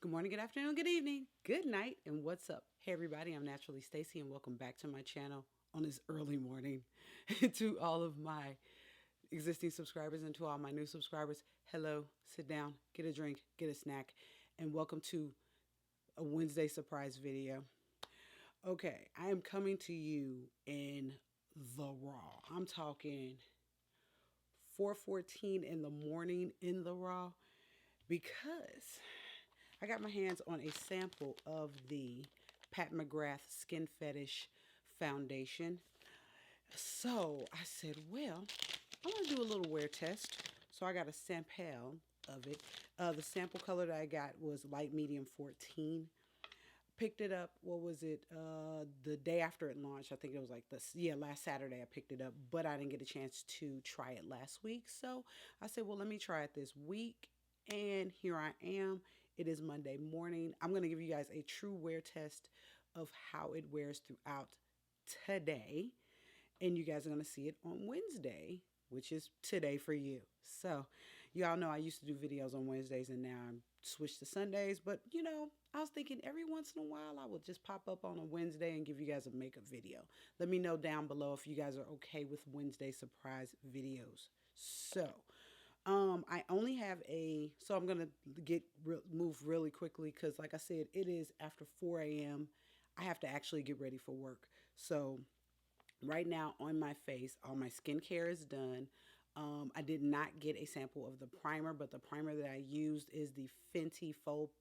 Good morning, good afternoon, good evening, good night, and what's up? Hey, everybody, I'm NaturallyStacey, and welcome back to my channel on this early morning. To all of my existing subscribers and to all my new subscribers, hello, sit down, get a drink, get a snack, and welcome to a Wednesday surprise video. Okay, I am coming to you in the raw. I'm talking 4:14 in the morning in the raw because I got my hands on a sample of the McGrath Skin Fetish foundation. So I said, well, I want to do a little wear test. So I got a sample of it. The sample color that I got was light medium 14. Picked it up, what was it, the day after it launched. I think it was like last Saturday I picked it up, but I didn't get a chance to try it last week. So I said, well, let me try it this week. And here I am. It is Monday morning. I'm going to give you guys a true wear test of how it wears throughout today. And you guys are going to see it on Wednesday, which is today for you. So y'all know I used to do videos on Wednesdays and now I'm switched to Sundays. But, I was thinking every once in a while I would just pop up on a Wednesday and give you guys a makeup video. Let me know down below if you guys are okay with Wednesday surprise videos. So I only have so I'm gonna move really quickly because, like I said, it is after 4 a.m. I have to actually get ready for work. So right now on my face, all my skincare is done. I did not get a sample of the primer, but the primer that I used is the Fenty Faux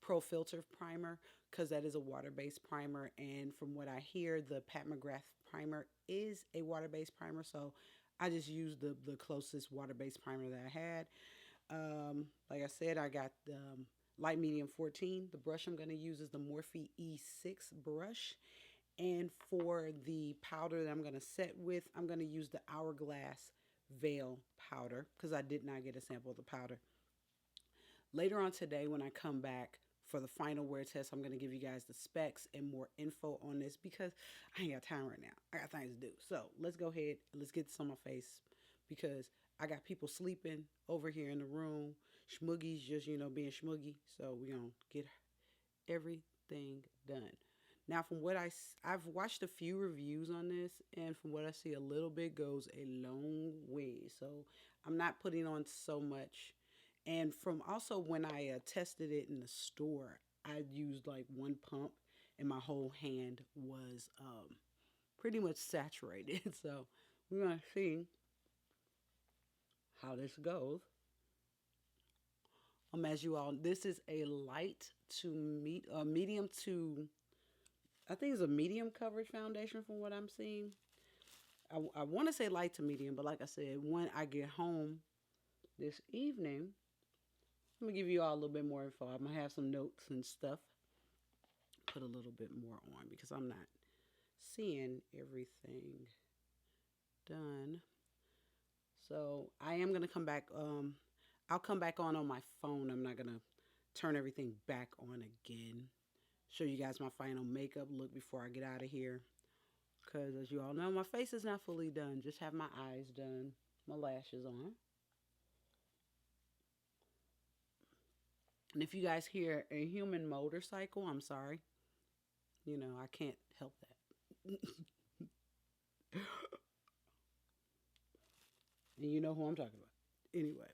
Pro Filter primer because that is a water-based primer. And from what I hear, the Pat McGrath primer is a water-based primer. So I just used the closest water-based primer that I had. Like I said, I got light medium 14. The brush I'm going to use is the Morphe E6 brush. And for the powder that I'm going to set with, I'm going to use the Hourglass Veil powder because I did not get a sample of the powder. Later on today, when I come back for the final wear test, I'm going to give you guys the specs and more info on this because I ain't got time right now. I got things to do. So let's go ahead and let's get this on my face because I got people sleeping over here in the room. Schmoogies just, being schmoogie. So we're going to get everything done. Now, from what I've watched a few reviews on this, and from what I see, a little bit goes a long way. So I'm not putting on so much. And from also when I tested it in the store, I used like one pump, and my whole hand was pretty much saturated. So we're gonna see how this goes. As you all, this is a light to medium to, I think it's a medium coverage foundation from what I'm seeing. I want to say light to medium, but like I said, when I get home this evening, I'm going to give you all a little bit more info. I'm going to have some notes and stuff. Put a little bit more on because I'm not seeing everything done. So I am going to come back. I'll come back on my phone. I'm not going to turn everything back on again. Show you guys my final makeup look before I get out of here. Because as you all know, my face is not fully done. Just have my eyes done. My lashes on. And if you guys hear a human motorcycle, I'm sorry. I can't help that. And you know who I'm talking about. Anyway.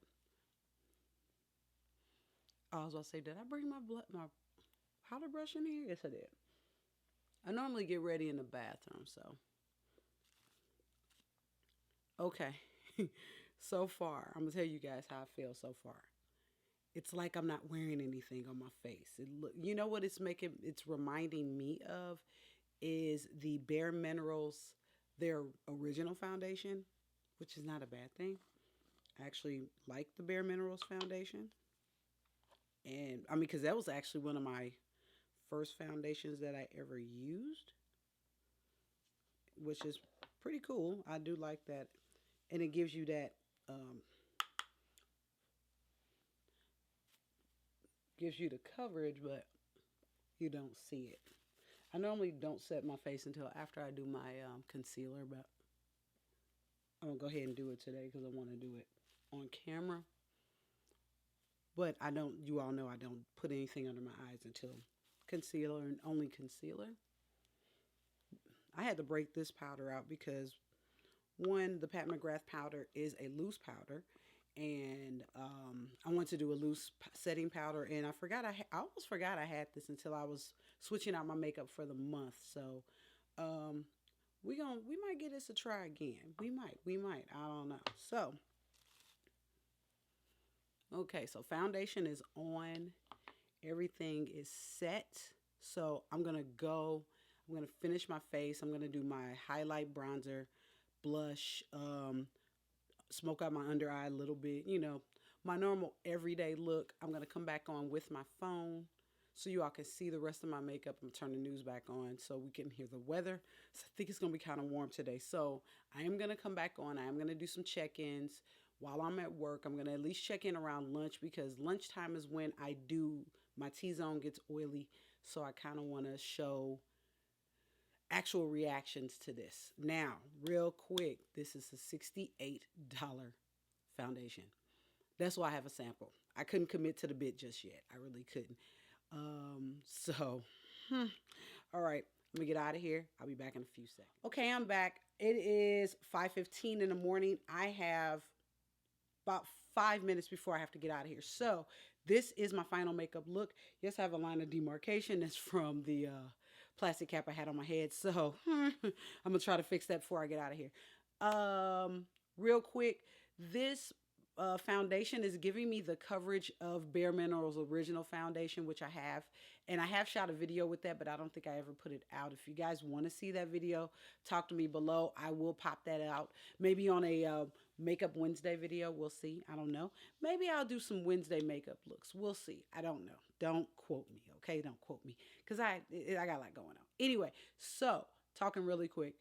I was about to say, did I bring my powder brush in here? Yes, I did. I normally get ready in the bathroom, so. Okay. So far, I'm going to tell you guys how I feel so far. It's like I'm not wearing anything on my face. You know what it's reminding me of is the Bare Minerals, their original foundation, which is not a bad thing. I actually like the Bare Minerals foundation. And I mean, because that was actually one of my first foundations that I ever used, which is pretty cool. I do like that. And it gives you that, gives you the coverage, but you don't see it. I normally don't set my face until after I do my concealer, but I'm going to go ahead and do it today because I want to do it on camera. But I don't, you all know I don't put anything under my eyes until concealer and only concealer. I had to break this powder out because one, the Pat McGrath powder is a loose powder, and I wanted to do a loose setting powder, and I almost forgot I had this until I was switching out my makeup for the month. So um, we might get this a try again. We might. I don't know. So okay, so foundation is on. Everything is set. So I'm gonna finish my face. I'm gonna do my highlight, bronzer, blush, smoke out my under eye a little bit, my normal everyday look. I'm gonna come back on with my phone so you all can see the rest of my makeup. I'm gonna turn the news back on so we can hear the weather. So I think it's gonna be kind of warm today. So I am gonna come back on. I am gonna do some check-ins while I'm at work. I'm gonna at least check in around lunch because lunchtime is when I do my T-zone gets oily. So I kind of want to show actual reactions to this. Now, real quick, this is a $68 foundation. That's why I have a sample. I couldn't commit to the bid just yet. I really couldn't. So, all right, let me get out of here. I'll be back in a few seconds. Okay, I'm back. It is 5:15 in the morning. I have about 5 minutes before I have to get out of here. So this is my final makeup look. Yes, I have a line of demarcation. That's from the plastic cap I had on my head. So I'm going to try to fix that before I get out of here. Real quick, this foundation is giving me the coverage of Bare Minerals original foundation, which I have. And I have shot a video with that, but I don't think I ever put it out. If you guys want to see that video, talk to me below. I will pop that out. Maybe on a Makeup Wednesday video. We'll see. I don't know. Maybe I'll do some Wednesday makeup looks. We'll see. I don't know. Don't quote me, okay? Don't quote me because I got a lot going on. Anyway, so talking really quick.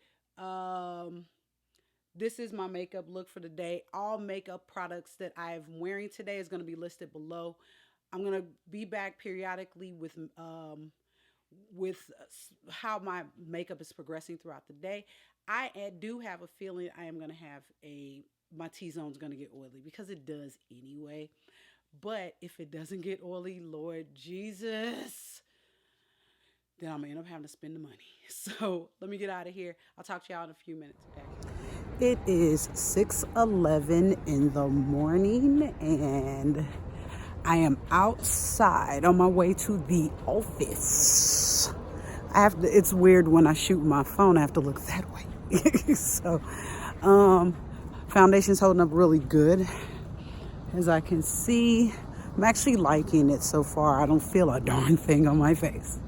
This is my makeup look for the day. All makeup products that I'm wearing today is going to be listed below. I'm going to be back periodically with how my makeup is progressing throughout the day. I do have a feeling I am going to have my T-zone is going to get oily because it does anyway. But if it doesn't get oily, Lord Jesus, then I'm going to end up having to spend the money. So let me get out of here. I'll talk to y'all in a few minutes, okay? It is 6:11 in the morning, and I am outside on my way to the office. It's weird when I shoot my phone, I have to look that way. So, foundation's holding up really good. As I can see, I'm actually liking it so far. I don't feel a darn thing on my face.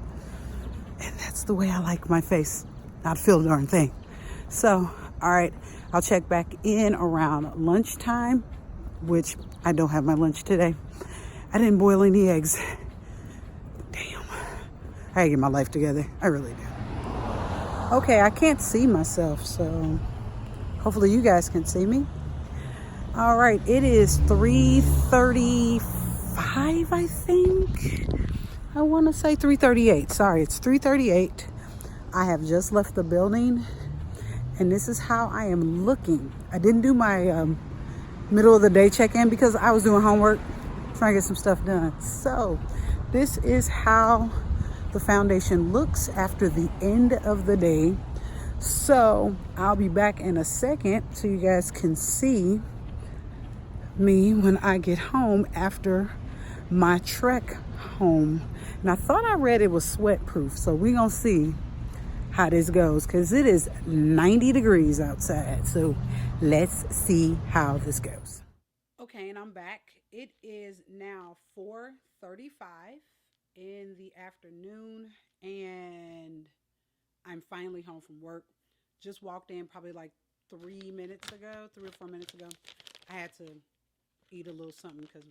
And that's the way I like my face, not feel a darn thing. So, all right, I'll check back in around lunchtime, which I don't have my lunch today. I didn't boil any eggs. Damn. I gotta get my life together. I really do. Okay, I can't see myself, so hopefully you guys can see me. All right, it is 3:35, I think. I want to say 3:38. Sorry, it's 3:38. I have just left the building, and this is how I am looking. I didn't do my middle of the day check-in because I was doing homework, trying to get some stuff done. So this is how the foundation looks after the end of the day. So I'll be back in a second so you guys can see me when I get home after my trek home. And I thought I read it was sweat proof, so we're gonna see how this goes because it is 90 degrees outside. So let's see how this goes. Okay, and I'm back. It is now 4:35 in the afternoon, and I'm finally home from work. Just walked in probably like 3 or 4 minutes ago. I had to eat a little something because for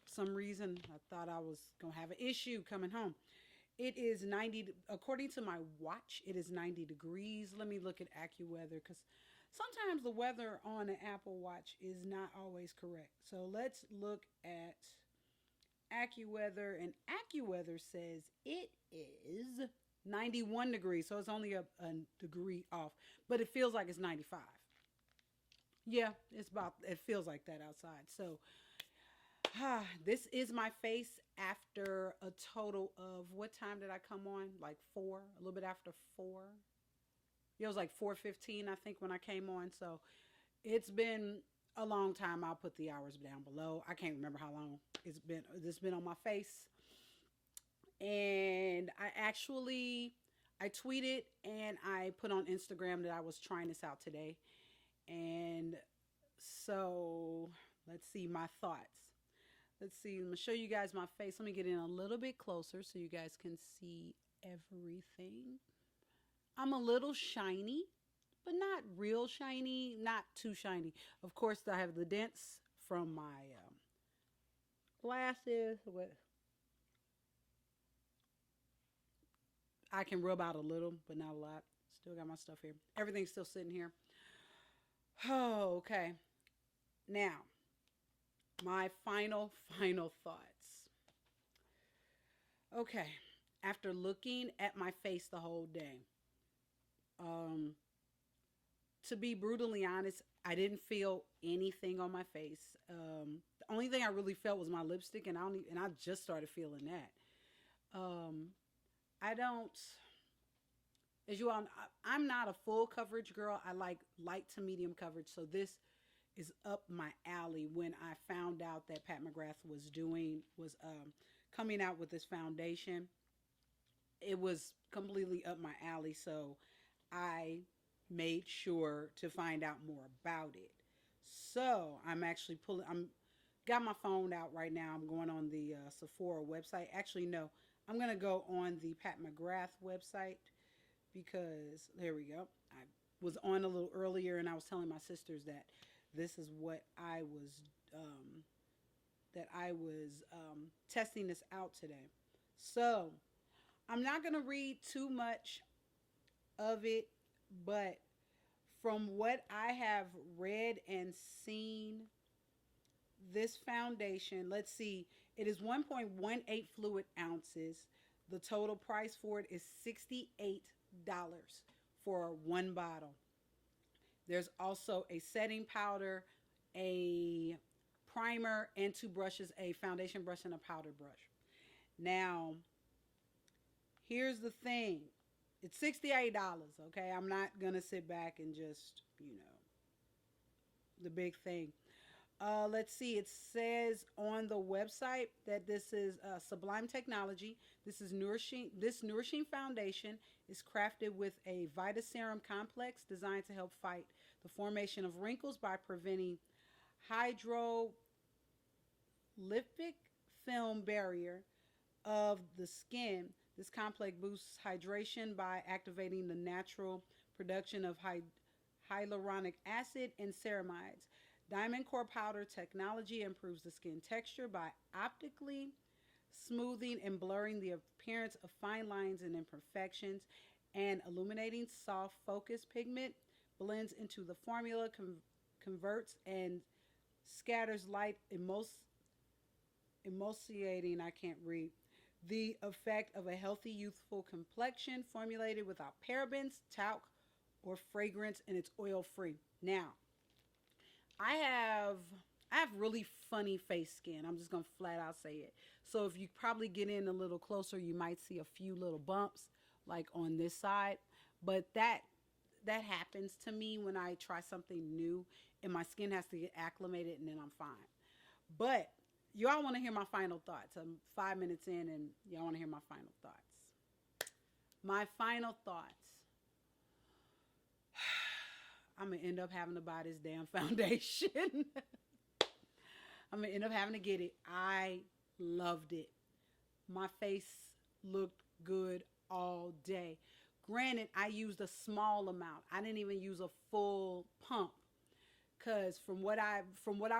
some reason I thought I was gonna have an issue coming home. It is 90, according to my watch, it is 90 degrees. Let me look at AccuWeather because sometimes the weather on an Apple Watch is not always correct. So let's look at AccuWeather, and AccuWeather says it is 91 degrees. So it's only a degree off, but it feels like it's 95. Yeah, it feels like that outside. So This is my face after a total of, what time did I come on? Like 4, a little bit after 4. It was like 4:15, I think, when I came on. So it's been a long time. I'll put the hours down below. I can't remember how long it's been on my face. And I tweeted and I put on Instagram that I was trying this out today. And so let's see my thoughts. Let's see. I'm gonna show you guys my face. Let me get in a little bit closer so you guys can see everything. I'm a little shiny, but not real shiny, not too shiny. Of course, I have the dents from my glasses. I can rub out a little, but not a lot. Still got my stuff here. Everything's still sitting here. Oh, okay. Now, my final thoughts. Okay. After looking at my face the whole day, um, to be brutally honest, I didn't feel anything on my face. The only thing I really felt was my lipstick, and I just started feeling that. I don't, as you all know, I'm not a full coverage girl. I like light to medium coverage. So this is up my alley. When I found out that Pat McGrath was coming out with this foundation, it was completely up my alley. So I made sure to find out more about it. So I'm got my phone out right now. I'm going on the Sephora website. Actually, no, I'm going to go on the Pat McGrath website because there we go. I was on a little earlier and I was telling my sisters that this is what I was testing this out today. So I'm not going to read too much of it, but from what I have read and seen, this foundation, let's see, it is 1.18 fluid ounces. The total price for it is $68 for one bottle. There's also a setting powder, a primer, and 2 brushes, a foundation brush and a powder brush. Now, here's the thing. It's $68, okay? I'm not going to sit back and just, the big thing. Let's see. It says on the website that this is Sublime Technology. This nourishing foundation is crafted with a Vitaserum complex designed to help fight the formation of wrinkles by preventing hydrolytic film barrier of the skin. This complex boosts hydration by activating the natural production of hyaluronic acid and ceramides. Diamond Core Powder technology improves the skin texture by optically smoothing and blurring the appearance of fine lines and imperfections, and illuminating soft focus pigment blends into the formula, converts and scatters light, emulsiating, I can't read, the effect of a healthy, youthful complexion, formulated without parabens, talc, or fragrance, and it's oil free. Now, I have really funny face skin. I'm just gonna flat out say it. So if you probably get in a little closer, you might see a few little bumps like on this side. But that happens to me when I try something new, and my skin has to get acclimated, and then I'm fine. But y'all want to hear my final thoughts. I'm 5 minutes in, and y'all want to hear my final thoughts. My final thoughts. I'm going to end up having to buy this damn foundation. I'm going to end up having to get it. I loved it. My face looked good all day. Granted, I used a small amount. I didn't even use a full pump. Because from what I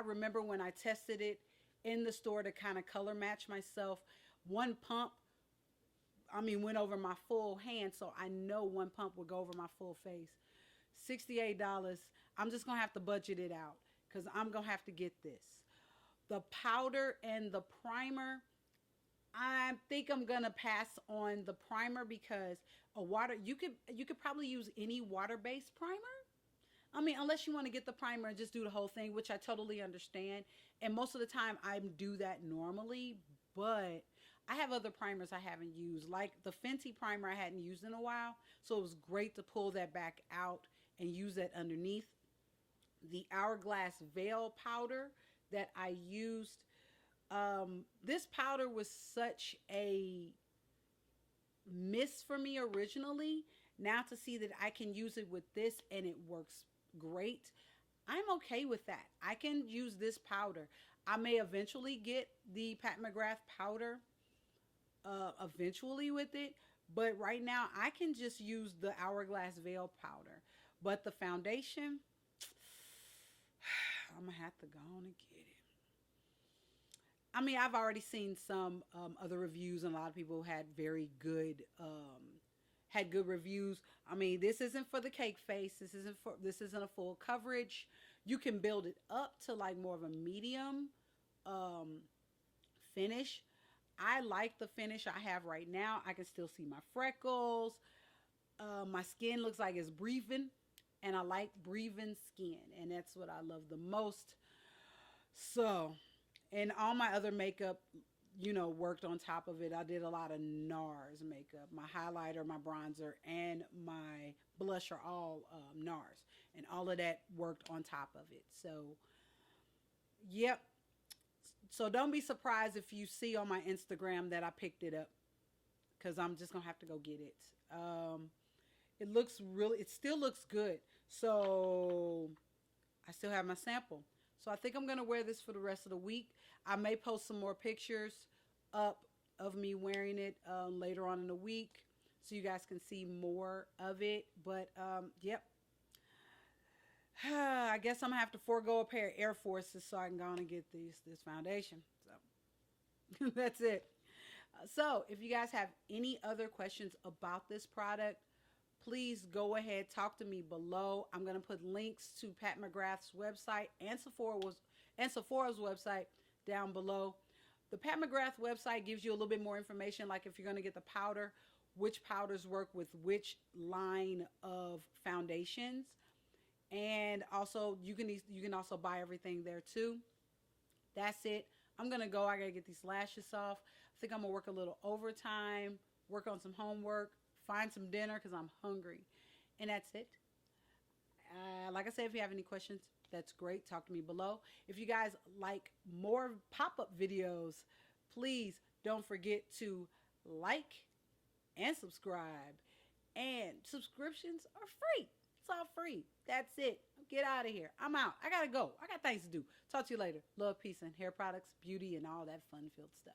remember when I tested it in the store to kind of color match myself, one pump, went over my full hand. So I know one pump would go over my full face. $68. I'm just going to have to budget it out because I'm going to have to get this. The powder and the primer, I think I'm going to pass on the primer because you could probably use any water-based primer. I mean, unless you want to get the primer and just do the whole thing, which I totally understand. And most of the time I do that normally, but I have other primers I haven't used, like the Fenty primer I hadn't used in a while. So it was great to pull that back out and use that underneath. The Hourglass Veil powder that I used, this powder was such a miss for me originally. Now to see that I can use it with this and it works great, I'm okay with that. I can use this powder. I may eventually get the Pat McGrath powder eventually with it, but right now I can just use the Hourglass Veil powder. But the foundation, I'm gonna have to go on and get it. I mean, I've already seen some other reviews, and a lot of people had very good had good reviews. I mean, this isn't for the cake face. This isn't a full coverage. You can build it up to like more of a medium finish. I like the finish I have right now. I can still see my freckles. My skin looks like it's breathing, and I like breathing skin, and that's what I love the most. So, and all my other makeup, worked on top of it. I did a lot of NARS makeup. My highlighter, my bronzer, and my blush are all NARS. And all of that worked on top of it. So, yep. So don't be surprised if you see on my Instagram that I picked it up. Because I'm just going to have to go get it. It still looks good. So, I still have my sample. So I think I'm going to wear this for the rest of the week. I may post some more pictures up of me wearing it later on in the week so you guys can see more of it. But, yep. I guess I'm going to have to forego a pair of Air Forces so I can go on and get this foundation. So, that's it. So, if you guys have any other questions about this product, please go ahead, talk to me below. I'm going to put links to Pat McGrath's website and Sephora's website down below. The Pat McGrath website gives you a little bit more information, like if you're going to get the powder, which powders work with which line of foundations. And also, you can also buy everything there too. That's it. I'm going to go. I got to get these lashes off. I think I'm going to work a little overtime, work on some homework, find some dinner because I'm hungry. And that's it. Like I said, if you have any questions, that's great. Talk to me below. If you guys like more pop-up videos, please don't forget to like and subscribe. And subscriptions are free. It's all free. That's it. Get out of here. I'm out. I got to go. I got things to do. Talk to you later. Love, peace, and hair products, beauty, and all that fun-filled stuff.